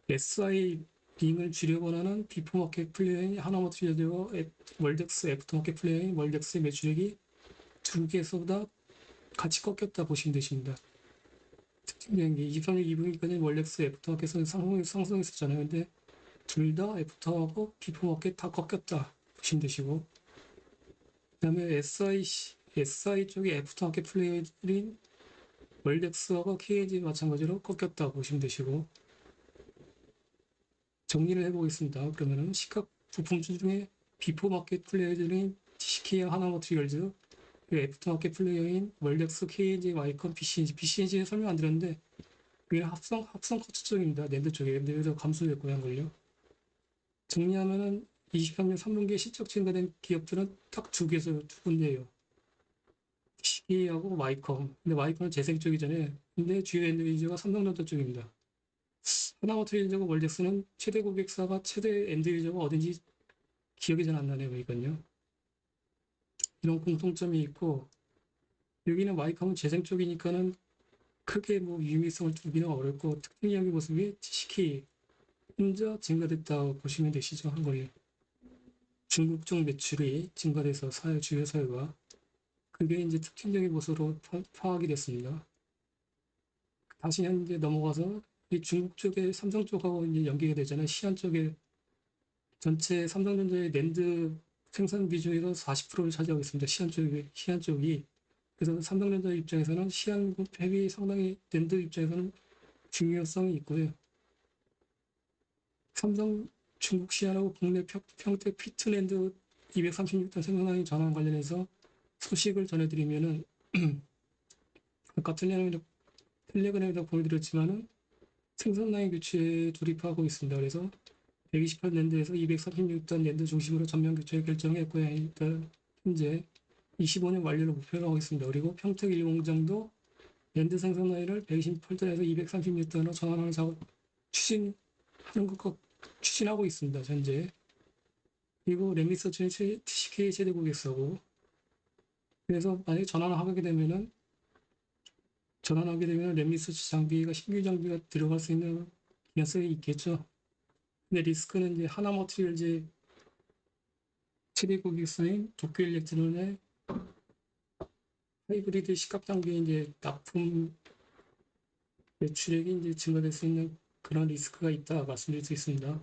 A: SI 링을 주려고 하는 비포마켓 플레이어인 하나마트리얼과 월덱스 애프터마켓 플레이어인 월덱스의 매출액이 두 개에서보다 같이 꺾였다 보시면 되십니다. 특징적인 게 23년 2분기까지는 월렉스 애프터마켓은 상승했었잖아요. 근데 둘 다 애프터하고 비포마켓 다 꺾였다 보시면 되시고 그다음에 SI 쪽이 애프터마켓 플레이어인 월렉스하고 KNG 마찬가지로 꺾였다 보시면 되시고 정리를 해보겠습니다. 그러면은 시각 부품주 중에 비포마켓 플레이어인 TCK 하나마트리얼즈 애프터마켓 플레이어인 월렉스 KNG 와이컨 BCNG는 설명 안 드렸는데 그게 합성 커트 쪽입니다. 낸드 쪽에. 근데 여기서 감소됐고요, 한 걸요. 정리하면은 23년 3분기에 실적 증가된 기업들은 딱 두 개에서 두 군데예요. CK하고 마이컴. 근데 마이컴은 재생 쪽이잖아요. 근데 주요 엔드유저가 삼성전자 쪽입니다. 하나마트리얼과 월덱스는 최대 고객사가 최대 엔드유저가 어딘지 기억이 잘 안 나네요, 보니까요. 이런 공통점이 있고 여기는 마이컴은 재생 쪽이니까는 크게 뭐 유의성을 두기는 어렵고 특징적인 모습이 TCK 혼자 증가됐다고 보시면 되시죠, 한 거예요. 중국 쪽 매출이 증가돼서 주요 사유가 그게 이제 특징적인 모습으로 파악이 됐습니다. 다시 현재 넘어가서 이 중국 쪽에 삼성 쪽하고 이제 연계가 되잖아요. 시안 쪽에 전체 삼성전자의 낸드 생산 비중에서 40%를 차지하고 있습니다. 시안 쪽이. 그래서 삼성전자 입장에서는 시안 팹이 상당히 낸드 입장에서는 중요성이 있고요. 삼성 중국 시안하고 국내 평택 피트랜드 236단 생산라인 전환 관련해서 소식을 전해드리면은 아까 텔레그램에도 보여드렸지만은 생산라인 교체에 돌입하고 있습니다. 그래서 128 낸드에서 236단 낸드 중심으로 전면 교체 결정했고요. 일단 현재 25년 완료를 목표로 하고 있습니다. 그리고 평택 1공장도 낸드 생산라인을 128단에서 236단으로 전환하는 작업 추진하고 있습니다. 현재. 그리고 램리서치는 TCK 최대 고객사고 그래서 만약에 전환하게 되면 램리서치 장비가 신규 장비가 들어갈 수 있는 가능성이 있겠죠. 근데 리스크는 이제 하나머티리얼즈 최대 고객사인 도쿄일렉트론의 하이브리드 시각 장비 이제 납품 매출액이 이제 증가될 수 있는 그런 리스크가 있다 말씀드릴 수 있습니다.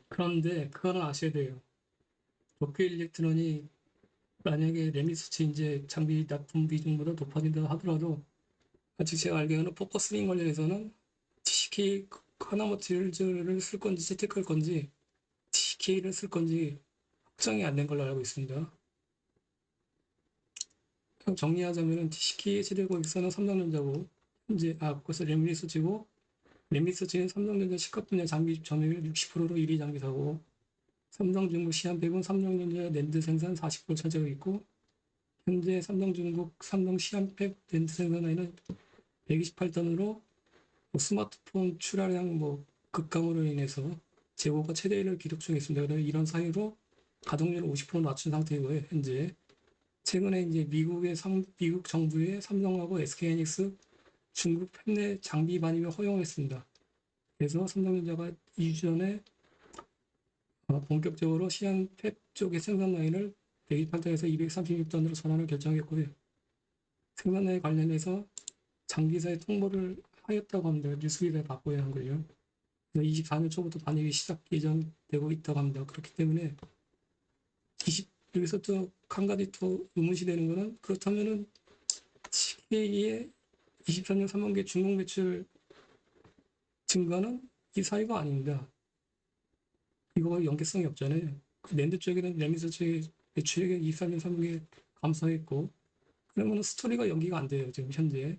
A: 그런데 그거는 아셔야 돼요. 도쿄일렉트론이 만약에 램리서치 이제 장비 납품 비중보다 높아진다 하더라도 아직 제가 알기로는 포커스링 관련해서는 TCK 하나머티리얼즈를 쓸 건지 채택할 건지 TCK를 쓸 건지 확정이 안 된 걸로 알고 있습니다. 정리하자면 TCK의 최대 고객사는 삼성전자고 현재 그것은 램리서치고 램리서치는 삼성전자 시각 분야 장비 점유율 60%로 1위 장비사고 삼성중국 시안팩은 삼성전자 낸드 생산 40% 차지하고 있고 현재 삼성중국 삼성 시안팩 낸드 생산량은 128톤으로 스마트폰 출하량 급감으로 인해서 재고가 최대를 기록 중에 있습니다. 그래서 이런 사유로 가동률을 50% 낮춘 상태이고요. 현재 최근에 이제 미국 정부의 삼성하고 SK하이닉스 중국 팹내 장비 반입을 허용했습니다. 그래서 삼성전자가 2주 전에 본격적으로 시안 팹 쪽의 생산 라인을 128단에서 236단으로 전환을 결정했고요. 생산 라인 관련해서 장기사의 통보를 하였다고 합니다. 뉴스기사에 바꿔야 한 거예요. 24년 초부터 반입이 시작 예정되고 있다고 합니다. 그렇기 때문에 여기서 또 한 가지 또 의문시 되는 거는 그렇다면은 CK의 23년 3분기 중국 매출 증가는 이 사유가 아닙니다. 이거 연계성이 없잖아요. 낸드 쪽에는 램리서 쪽의 매출액이 23년 3분기에 감소했고 그러면 스토리가 연기가 안 돼요. 지금 현재.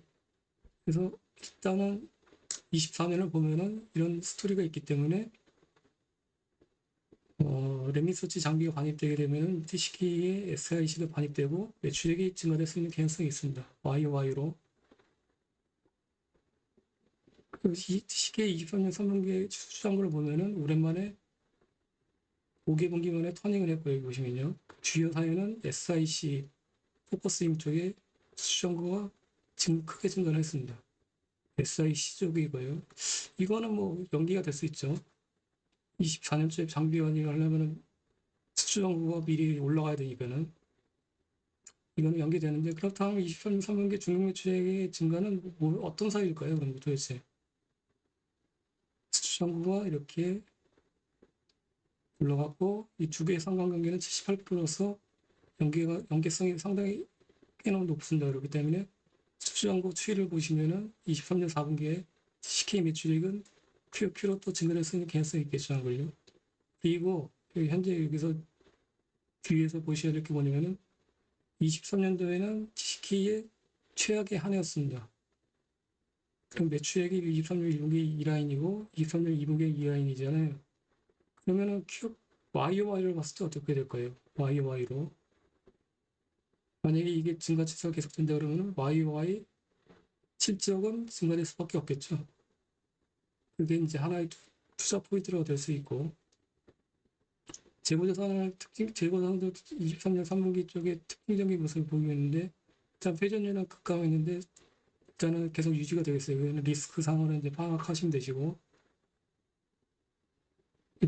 A: 그래서 일단은 24년을 보면은 이런 스토리가 있기 때문에 랩리서치 장비가 반입되게 되면 TCK에 SIC도 반입되고 매출액이 증가될 수 있는 개연성이 있습니다. YOY로. TCK 23년 3분기 수주장부를 보면은 오랜만에 5개 분기 만에 터닝을 했고요. 여기 보시면요. 주요 사유는 SIC 포커스임 쪽에 수주장부가 크게 증가를 했습니다. SIC 쪽이고요. 이거는 뭐 연기가 될 수 있죠. 24년째 장비 연기하려면은 수주장부가 미리 올라가야 되니까는 이거는 연기되는데 그렇다면 23년 3분기 중국 매출액의 증가는 어떤 사유일까요? 그럼 도대체 수주장부가 이렇게 올라갔고 이 두 개의 상관관계는 78%로서 연계성이 상당히 꽤나 높습니다. 그렇기 때문에 수주장부 추이를 보시면은 23년 4분기에 CK 매출액은 QOQ로 또 증가할 수 있는 개연성이 있겠죠, 한걸요. 그리고 현재 여기서 뒤에서 보셔야 될 게 뭐냐면은 23년도에는 CK의 최악의 한 해였습니다. 그럼 매출액이 23년 1분기 2라인이고 23년 2분기 2라인이잖아요. 그러면은 YOY를 봤을 때 어떻게 될까요? YOY로. 만약에 이게 증가치수가 계속된다 그러면 YOY 실적은 증가될 수밖에 없겠죠. 그게 이제 하나의 투자 포인트가 될 수 있고 재고자산도 23년 3분기 쪽에 특징적인 모습을 보이고 있는데 일단 회전율은 급감했는데 일단은 계속 유지가 되겠어요. 그거는 리스크 상황을 이제 파악하시면 되시고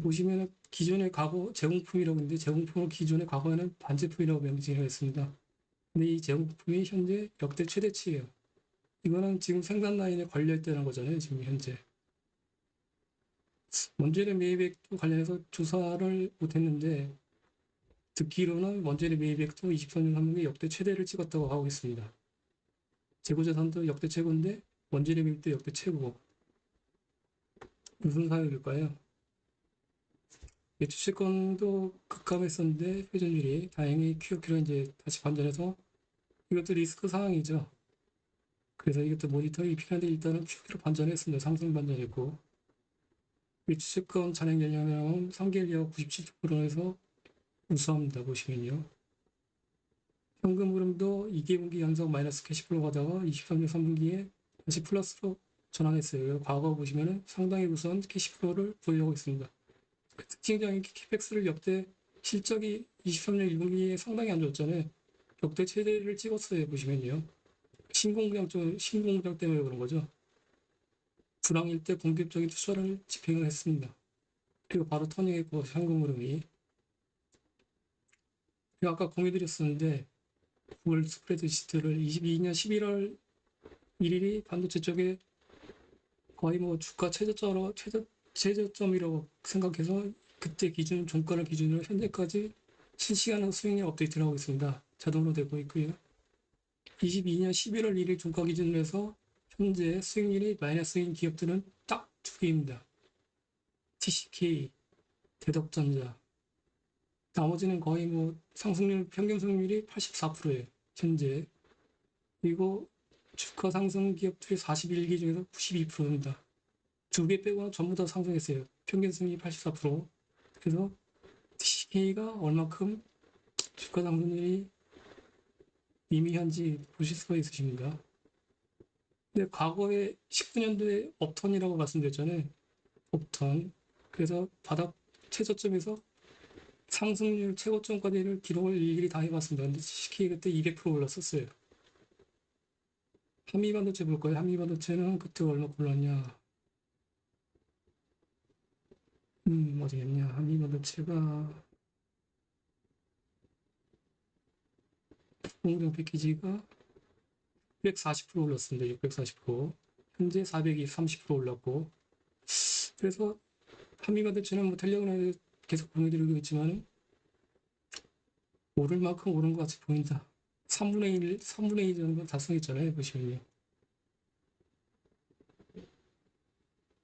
A: 보시면은 기존의 과거 제공품이라고 했는데 제공품을 기존의 과거에는 반제품이라고 명시를 했습니다. 근데 이 제공품이 현재 역대 최대치예요. 이거는 지금 생산 라인에 걸려 있다는 거잖아요. 지금 현재. 원재료 매입액도 관련해서 조사를 못했는데 듣기로는 원재료 매입액도 24년 3분기 역대 최대를 찍었다고 하고 있습니다. 재고자산도 역대 최고인데 원재료 매입도 역대 최고고 무슨 사유일까요? 매출채권도 급감했었는데 회전율이 다행히 QOQ로 이제 다시 반전해서 이것도 리스크 상황이죠. 그래서 이것도 모니터링이 필요한데 일단은 QOQ로 반전했습니다. 상승 반전했고 매출채권 잔액 연량은 3개월 이하 97%에서 우수합니다. 보시면요. 현금 흐름도 2개분기 연속 마이너스 캐시플로우 가다가 23년 3분기에 다시 플러스로 전환했어요. 과거 보시면은 상당히 우수한 캐시플로우를 보유하고 있습니다. 그 특징적인 캐펙스를 역대 실적이 23년 1분기에 상당히 안 좋았잖아요. 역대 최대를 찍었어요. 보시면요. 신공장 때문에 그런 거죠. 불황일 때 공격적인 투자를 집행을 했습니다. 그리고 바로 터닝했고 현금 흐름이. 그리고 아까 공유드렸었는데 9월 스프레드 시트를 22년 11월 1일이 반도체 쪽에 거의 뭐 주가 최저점이라고 생각해서 그때 기준 종가를 기준으로 현재까지 실시간으로 수익률 업데이트를 하고 있습니다. 자동으로 되고 있고요. 22년 11월 1일 종가 기준으로 해서 현재 수익률이 마이너스인 기업들은 딱 두 개입니다. TCK, 대덕전자. 나머지는 거의 뭐 상승률, 평균 수익률이 84%예요. 현재. 그리고 주가 상승 기업들이 41기 중에서 92%입니다. 두 개 빼고는 전부 다 상승했어요. 평균 수익률이 84%. 그래서 TCK가 얼마큼 주가 상승률이 미미한지 보실 수가 있으십니다. 근데 과거에 19년도에 업턴이라고 말씀드렸잖아요. 업턴. 그래서 바닥 최저점에서 상승률 최고점까지를 기록을 일일이 다 해봤습니다. 근데 TCK 그때 200% 올랐었어요. 한미반도체 볼 거예요. 한미반도체는 그때 얼마 올랐냐. 어디겠냐. 한미반도체가 공정 패키지가 640% 올랐습니다. 640%. 현재 430% 올랐고. 그래서 한미반도체는 뭐 텔레그램에 계속 보내드리고 있지만 오를 만큼 오른 것 같이 보인다. 3분의 1 정도 달성했잖아요. 보시면요.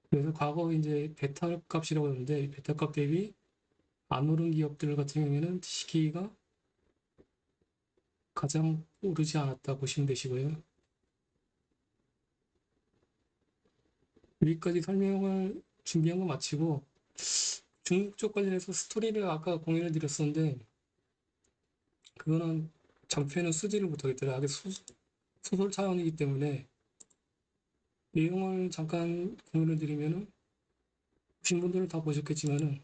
A: 그래서 과거 이제 베타 값이라고 하는데 베타 값 대비 안 오른 기업들 같은 경우에는 TCK가 가장 오르지 않았다 보시면 되시고요. 여기까지 설명을 준비한 거 마치고 중국 쪽 관련해서 스토리를 아까 공유를 드렸었는데 그거는 장편은 쓰지를 못하겠더라. 이게 소설 차원이기 때문에 내용을 잠깐 공유를 드리면은 보신 분들은 다 보셨겠지만은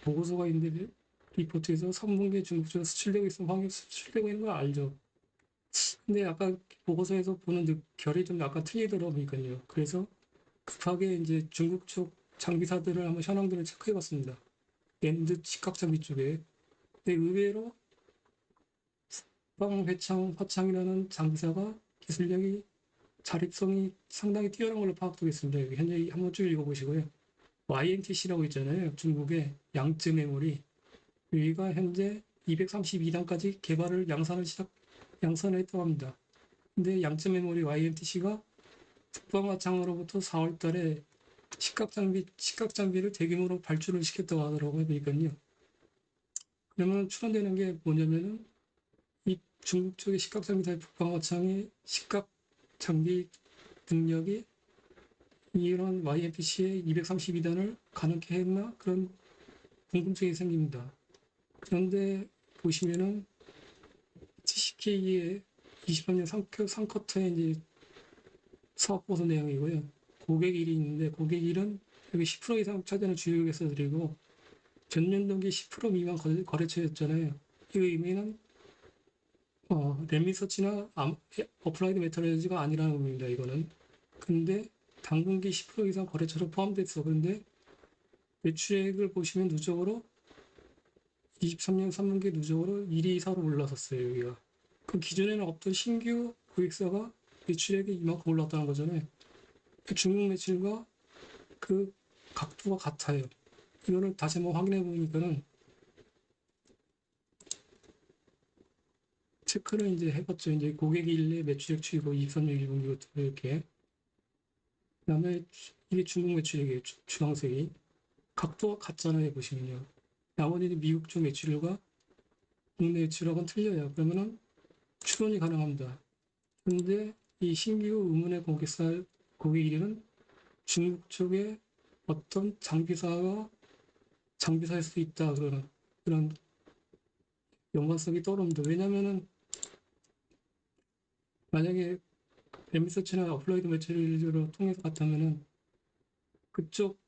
A: 보고서가 있는데 리포트에서 3분기에 중국제가 수출되고 있으면 환경 수출되고 있는 걸 알죠. 근데 약간 보고서에서 보는 결이 좀 약간 틀리더라고요. 그래서 급하게 이제 중국 쪽 장비사들을 한번 현황들을 체크해봤습니다. 랜드 직각장비 쪽에. 근데 의외로 국방 화창이라는 장비사가 기술력이 자립성이 상당히 뛰어난 걸로 파악되고 있습니다. 여기 현재 한번 쭉 읽어보시고요. YNTC라고 있잖아요. 중국의 양쯔 메모리. 여기가 현재 232단까지 개발을 양산을 했다고 합니다. 근데 양쯔 메모리 YNTC가 국방화창으로부터 4월 달에 식각 장비를 대규모로 발주를 시켰다고 하더라고요. 그러니까요. 그러면 추론되는 게 뭐냐면은 이 중국 쪽의 식각 장비사의 국방화창의 식각 장비 능력이 이런 YMPC의 232단을 가능케 했나? 그런 궁금증이 생깁니다. 그런데 보시면은 TCK의 23년 3쿼터의 이제 사업보수 내용이고요. 고객일이 있는데 고객일은 여기 10% 이상 차지하는 주요 회사들이고 전년 동기 10% 미만 거래처였잖아요. 이 의미는 랩리서치나 어플라이드 메터럴로지가 아니라는 의미입니다. 이거는. 근데 당분기 10% 이상 거래처로 포함됐어. 그런데 매출액을 보시면 누적으로 23년 3분기 누적으로 1위 이사로 올라섰어요. 여기가. 그 기존에는 없던 신규 고객사가 매출액이 이만큼 올랐다는 거잖아요. 그 중국 매출과 그 각도가 같아요. 이거를 다시 한번 확인해 보니까는 체크를 이제 해봤죠. 이제 고객 일내 매출액 추이고 23년 1분기부터 이렇게. 그다음에 이게 중국 매출액이에요. 주황색이. 각도가 같잖아요. 보시면요. 나머지는 미국 쪽 매출과 국내 매출하고는 틀려요. 그러면은 추론이 가능합니다. 근데 이 신규 의문의 고객 1위는 중국 쪽에 어떤 장비사일 수 있다. 그런 연관성이 떠오릅니다. 왜냐면은 만약에 엠리서치나 어플라이드 매체를 통해서 갔다면은 그쪽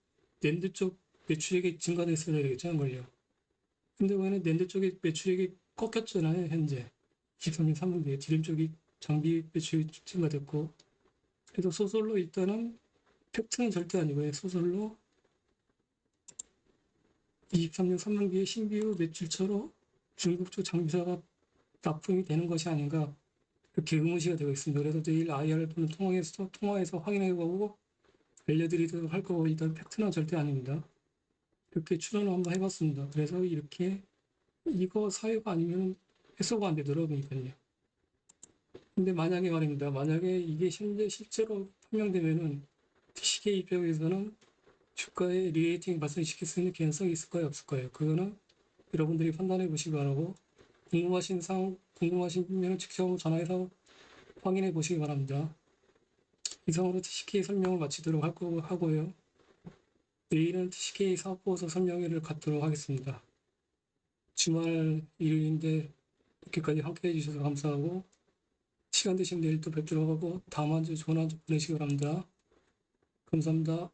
A: 낸드 쪽 매출액이 증가됐어야 되겠죠, 한걸요. 근데 왜냐면 낸드 쪽의 매출액이 꺾였잖아요, 현재. 23년 3분기에 디램 쪽이 장비 매출이 증가됐고. 그래서 소설로 일단은 팩트는 절대 아니고요. 소설로 23년 3분기에 신규 매출처로 중국 쪽 장비사가 납품이 되는 것이 아닌가 이렇게 의문시가 되고 있습니다. 그래서 내일 IR분을 통화해서 확인해보고 알려드리도록 할 거고 일단 팩트는 절대 아닙니다. 이렇게 추론을 한번 해봤습니다. 그래서 이렇게 이거 사유가 아니면 해소가 안 되더라고요. 근데 만약에 말입니다. 만약에 이게 현재 실제로 판명되면은 TCK 입장에서는 주가에 리레이팅 발생시킬 수 있는 개연성이 있을까요? 없을까요? 그거는 여러분들이 판단해 보시기 바라고 궁금하시면 직접 전화해서 확인해 보시기 바랍니다. 이상으로 TCK 설명을 마치도록 하고요. 내일은 TCK 사업보고서 설명회를 갖도록 하겠습니다. 주말 일요일인데 이렇게까지 함께 해주셔서 감사하고 시간 되시면 내일 또 뵙도록 하고 다음 한 주 좋은 한 주 보내시기 바랍니다. 감사합니다.